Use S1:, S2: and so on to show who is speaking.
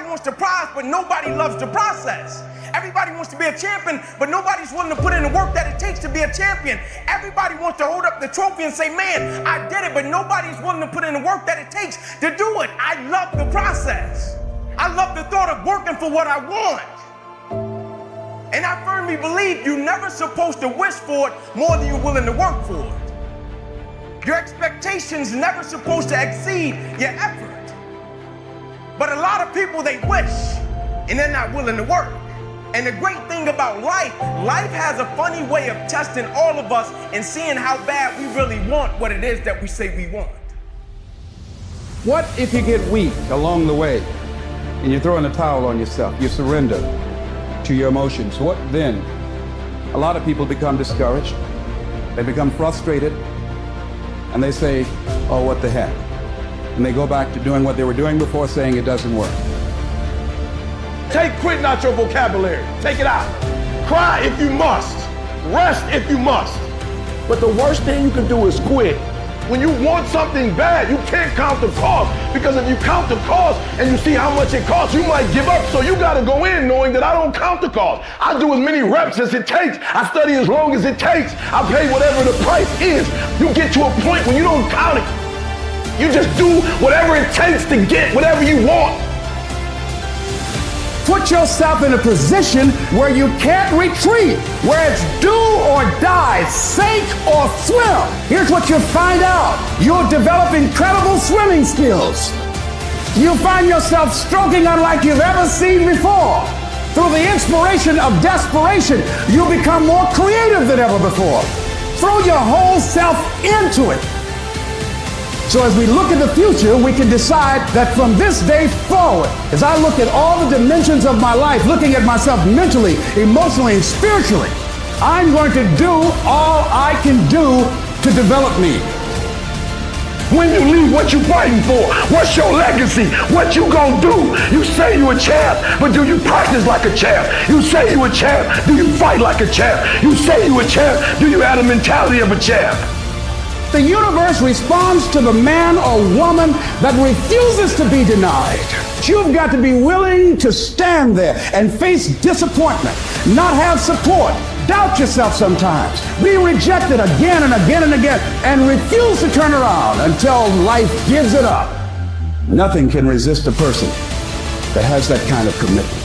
S1: Everybody wants the prize, but nobody loves the process. Everybody wants to be a champion, but nobody's willing to put in the work that it takes to be a champion. Everybody wants to hold up the trophy and say, man, I did it, but nobody's willing to put in the work that it takes to do it. I love the process. I love the thought of working for what I want. And I firmly believe you're never supposed to wish for it more than you're willing to work for it. Your expectations never supposed to exceed your effort. But a lot of people, they wish, and they're not willing to work. And the great thing about life has a funny way of testing all of us and seeing how bad we really want what it is that we say we want.
S2: What if you get weak along the way and you throw in the towel on yourself, you surrender to your emotions? What then? A lot of people become discouraged, they become frustrated, and they say, oh, what the heck? And they go back to doing what they were doing before, saying it doesn't work.
S3: Take quitting out your vocabulary. Take it out. Cry if you must. Rest if you must. But the worst thing you can do is quit. When you want something bad, you can't count the cost, because if you count the cost and you see how much it costs, you might give up. So you got to go in knowing that I don't count the cost. I do as many reps as it takes. I study as long as it takes. I pay whatever the price is. You get to a point when you don't count it. You just do whatever it takes to get whatever you want.
S4: Put yourself in a position where you can't retreat, where it's do or die, sink or swim. Here's what you'll find out. You'll develop incredible swimming skills. You'll find yourself stroking unlike you've ever seen before. Through the inspiration of desperation, you'll become more creative than ever before. Throw your whole self into it. So as we look at the future, we can decide that from this day forward, as I look at all the dimensions of my life, looking at myself mentally, emotionally, and spiritually, I'm going to do all I can do to develop me.
S3: When you leave, what you fighting for? What's your legacy? What you gonna do? You say you a champ, but do you practice like a champ? You say you a champ, do you fight like a champ? You say you a champ, do you have the mentality of a champ?
S4: The universe responds to the man or woman that refuses to be denied. You've got to be willing to stand there and face disappointment, not have support, doubt yourself sometimes, be rejected again and again and again, and refuse to turn around until life gives it up. Nothing can resist a person that has that kind of commitment.